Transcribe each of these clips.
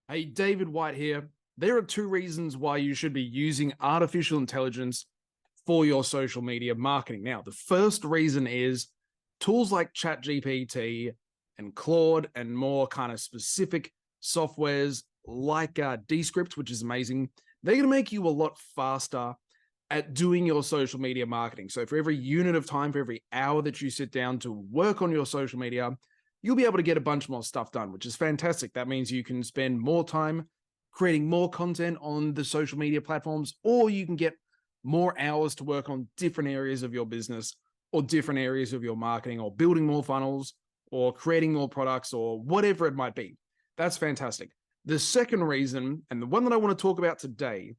Hey, David White here. There are two reasons why you should be using artificial intelligence for your social media marketing. Now, the first reason is tools like ChatGPT and Claude and more kind of specific softwares like Descript, which is amazing. They're going to make you a lot faster at doing your social media marketing. So for every unit of time, for every hour that you sit down to work on your social media, you'll be able to get a bunch more stuff done, which is fantastic. That means you can spend more time creating more content on the social media platforms, or you can get more hours to work on different areas of your business or different areas of your marketing or building more funnels or creating more products or whatever it might be. That's fantastic. The second reason, and the one that I want to talk about today,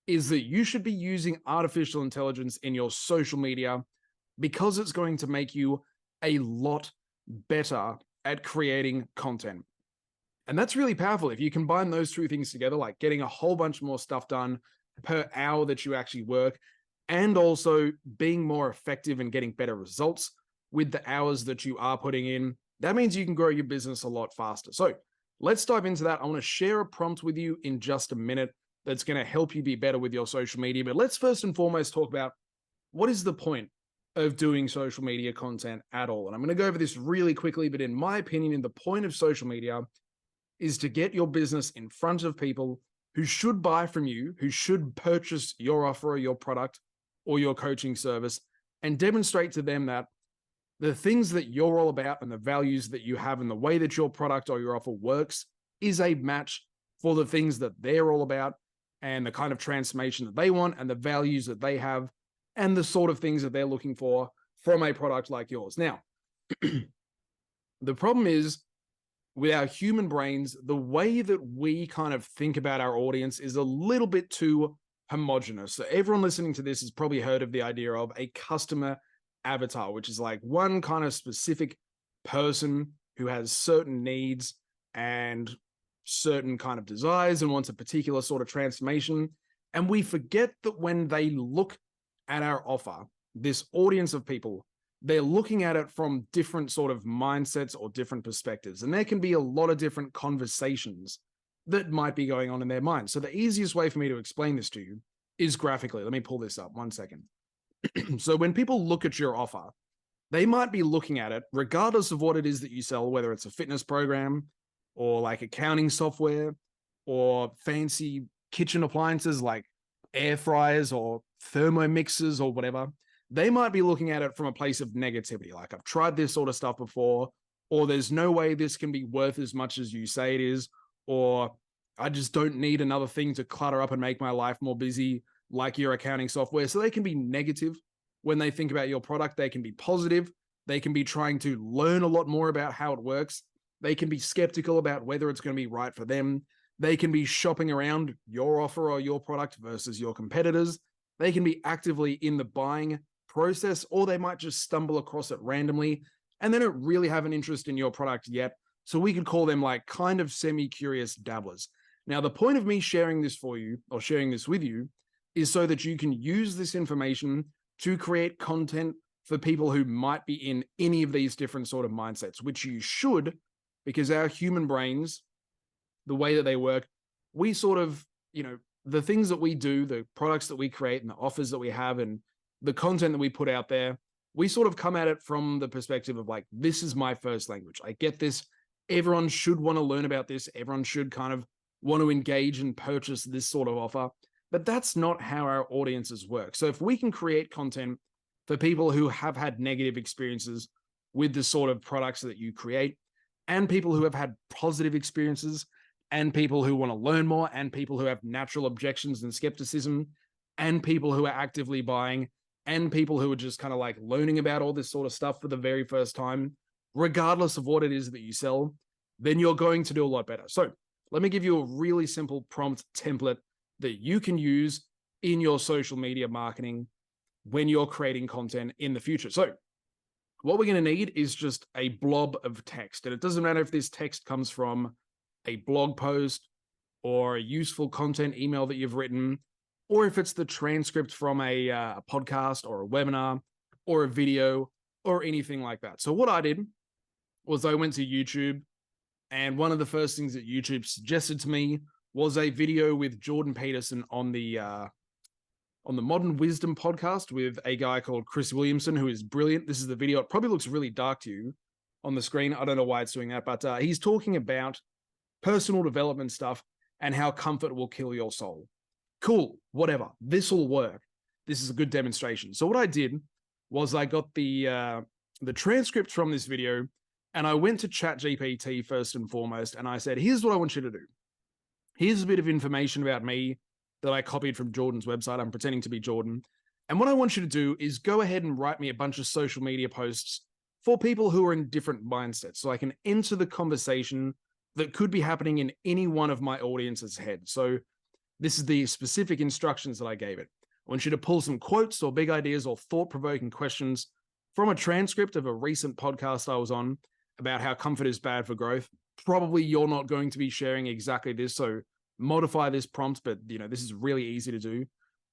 is that you should be using artificial intelligence in your social media because it's going to make you a lot better at creating content. And that's really powerful. If you combine those two things together, like getting a whole bunch more stuff done per hour that you actually work, and also being more effective and getting better results with the hours that you are putting in, that means you can grow your business a lot faster. So let's dive into that. I want to share a prompt with you in just a minute that's going to help you be better with your social media. But let's first and foremost talk about what is the point of doing social media content at all. And I'm going to go over this really quickly, but in my opinion, the point of social media is to get your business in front of people who should buy from you, who should purchase your offer or your product or your coaching service, and demonstrate to them that the things that you're all about and the values that you have and the way that your product or your offer works is a match for the things that they're all about and the kind of transformation that they want and the values that they have and the sort of things that they're looking for from a product like yours. Now, the problem is with our human brains, the way that we kind of think about our audience is a little bit too homogenous. So everyone listening to this has probably heard of the idea of a customer avatar, which is like one kind of specific person who has certain needs and certain kind of desires and wants a particular sort of transformation. And we forget that when they look at our offer, this audience of people, they're looking at it from different sort of mindsets or different perspectives. And there can be a lot of different conversations that might be going on in their mind. So the easiest way for me to explain this to you is graphically. Let me pull this up 1 second. So when people look at your offer, they might be looking at it, regardless of what it is that you sell, whether it's a fitness program or like accounting software or fancy kitchen appliances like air fryers or thermomixers or whatever. They might be looking at it from a place of negativity. Like, I've tried this sort of stuff before, or there's no way this can be worth as much as you say it is, or I just don't need another thing to clutter up and make my life more busy like your accounting software. So they can be negative when they think about your product. They can be positive. They can be trying to learn a lot more about how it works. They can be skeptical about whether it's going to be right for them. They can be shopping around your offer or your product versus your competitors. They can be actively in the buying process, or they might just stumble across it randomly and they don't really have an interest in your product yet. So we could call them like kind of semi-curious dabblers. Now, the point of me sharing this for you or sharing this with you is so that you can use this information to create content for people who might be in any of these different sort of mindsets, which you should, because our human brains, the way that they work, we sort of, the things that we do, the products that we create and the offers that we have and the content that we put out there, we sort of come at it from the perspective of like, this is my first language. I get this. Everyone should want to learn about this. Everyone should kind of want to engage and purchase this sort of offer. But that's not how our audiences work. So if we can create content for people who have had negative experiences with the sort of products that you create, and people who have had positive experiences, and people who want to learn more, and people who have natural objections and skepticism, and people who are actively buying, and people who are just kind of like learning about all this sort of stuff for the very first time, regardless of what it is that you sell, then you're going to do a lot better. So let me give you a really simple prompt template that you can use in your social media marketing when you're creating content in the future. So what we're going to need is just a blob of text. And it doesn't matter if this text comes from a blog post or a useful content email that you've written, or if it's the transcript from a podcast or a webinar or a video or anything like that. So what I did was I went to YouTube And one of the first things that YouTube suggested to me was a video with Jordan Peterson on the Modern Wisdom podcast with a guy called Chris Williamson, who is brilliant. This is the video. It probably looks really dark to you on the screen. I don't know why it's doing that, but he's talking about personal development stuff and how comfort will kill your soul. Cool, whatever. This will work. This is a good demonstration. So what I did was I got the transcript from this video, and I went to ChatGPT first and foremost, and I said, here's what I want you to do. Here's a bit of information about me that I copied from Jordan's website. I'm pretending to be Jordan. And what I want you to do is go ahead and write me a bunch of social media posts for people who are in different mindsets, so I can enter the conversation that could be happening in any one of my audience's head. So this is the specific instructions that I gave it. I want you to pull some quotes or big ideas or thought-provoking questions from a transcript of a recent podcast I was on about how comfort is bad for growth. Probably you're not going to be sharing exactly this, so modify this prompt, but this is really easy to do.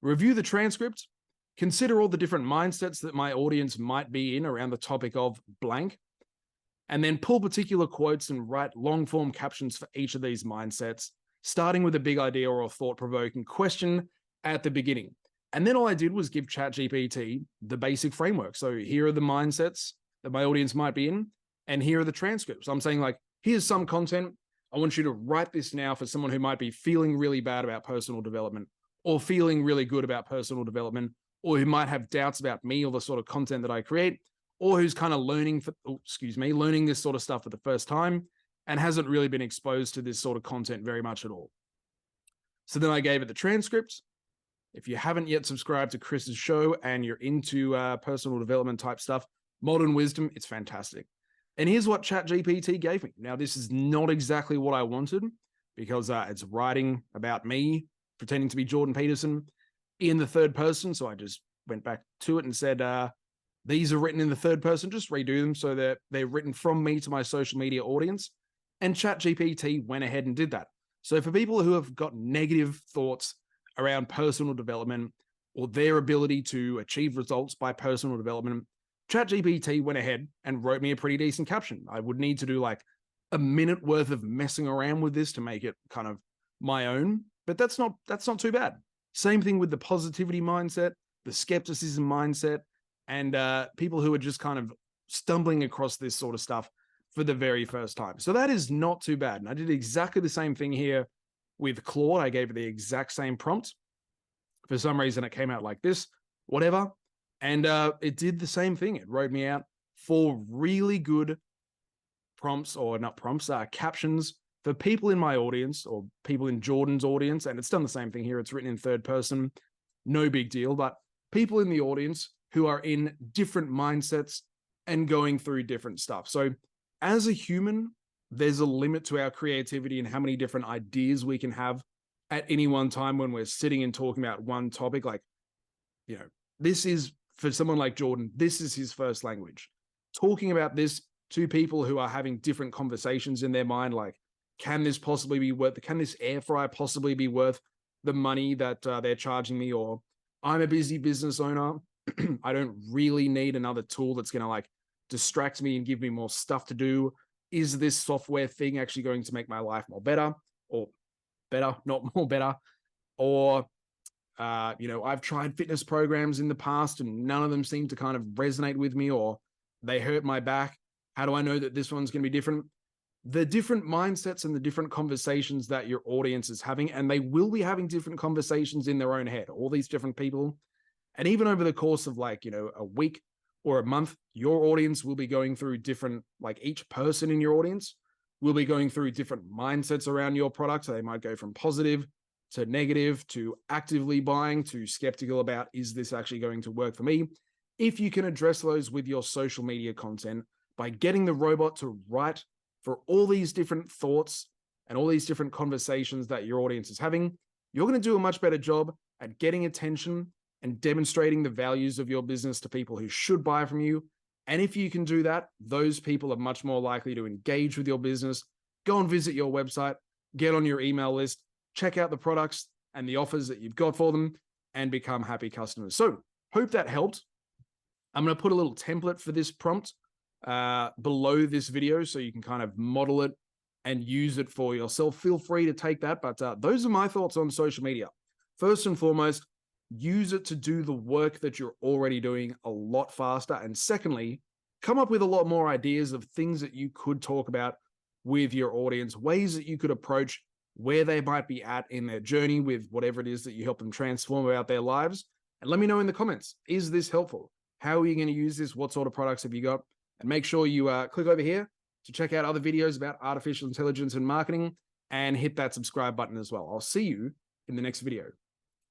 Review the transcript. Consider all the different mindsets that my audience might be in around the topic of blank, and then pull particular quotes and write long-form captions for each of these mindsets, starting with a big idea or a thought-provoking question at the beginning. And then all I did was give ChatGPT the basic framework. So here are the mindsets that my audience might be in, and here are the transcripts. I'm saying, like, here's some content. I want you to write this now for someone who might be feeling really bad about personal development, or feeling really good about personal development, or who might have doubts about me or the sort of content that I create, or who's kind of learning this sort of stuff for the first time and hasn't really been exposed to this sort of content very much at all. So then I gave it the transcript. If you haven't yet subscribed to Chris's show and you're into personal development type stuff, Modern Wisdom, it's fantastic. And here's what ChatGPT gave me. Now, this is not exactly what I wanted, because it's writing about me, pretending to be Jordan Peterson in the third person. So I just went back to it and said, these are written in the third person, just redo them so that they're written from me to my social media audience. And ChatGPT went ahead and did that. So for people who have got negative thoughts around personal development or their ability to achieve results by personal development, ChatGPT went ahead and wrote me a pretty decent caption. I would need to do like a minute worth of messing around with this to make it kind of my own, but that's not too bad. Same thing with the positivity mindset, the skepticism mindset, and people who are just kind of stumbling across this sort of stuff for the very first time. So that is not too bad. And I did exactly the same thing here with Claude. I gave it the exact same prompt. For some reason, it came out like this, whatever. And it did the same thing. It wrote me out 4 really good captions for people in my audience or people in Jordan's audience. And it's done the same thing here. It's written in third person. No big deal. But people in the audience who are in different mindsets and going through different stuff. So as a human, there's a limit to our creativity and how many different ideas we can have at any one time when we're sitting and talking about one topic. Like, this is, for someone like Jordan, this is his first language. Talking about this to people who are having different conversations in their mind, like, can this air fryer possibly be worth the money that they're charging me? Or I'm a busy business owner. I don't really need another tool that's going to like distract me and give me more stuff to do. Is this software thing actually going to make my life more better, or better, not more better? Or, I've tried fitness programs in the past and none of them seem to kind of resonate with me, or they hurt my back. How do I know that this one's going to be different? The different mindsets and the different conversations that your audience is having, and they will be having different conversations in their own head, all these different people. And even over the course of a week or a month, your audience will be going through different, like each person in your audience will be going through different mindsets around your product. So they might go from positive to negative to actively buying to skeptical about, is this actually going to work for me? If you can address those with your social media content by getting the robot to write for all these different thoughts and all these different conversations that your audience is having, you're going to do a much better job at getting attention and demonstrating the values of your business to people who should buy from you. And if you can do that, those people are much more likely to engage with your business, go and visit your website, get on your email list, check out the products and the offers that you've got for them, and become happy customers. So hope that helped. I'm going to put a little template for this prompt below this video so you can kind of model it and use it for yourself, feel free to take that. But those are my thoughts on social media. First and foremost, use it to do the work that you're already doing a lot faster. And secondly, come up with a lot more ideas of things that you could talk about with your audience, ways that you could approach where they might be at in their journey with whatever it is that you help them transform about their lives. And let me know in the comments, is this helpful? How are you going to use this? What sort of products have you got? And make sure you click over here to check out other videos about artificial intelligence and marketing, and hit that subscribe button as well. I'll see you in the next video.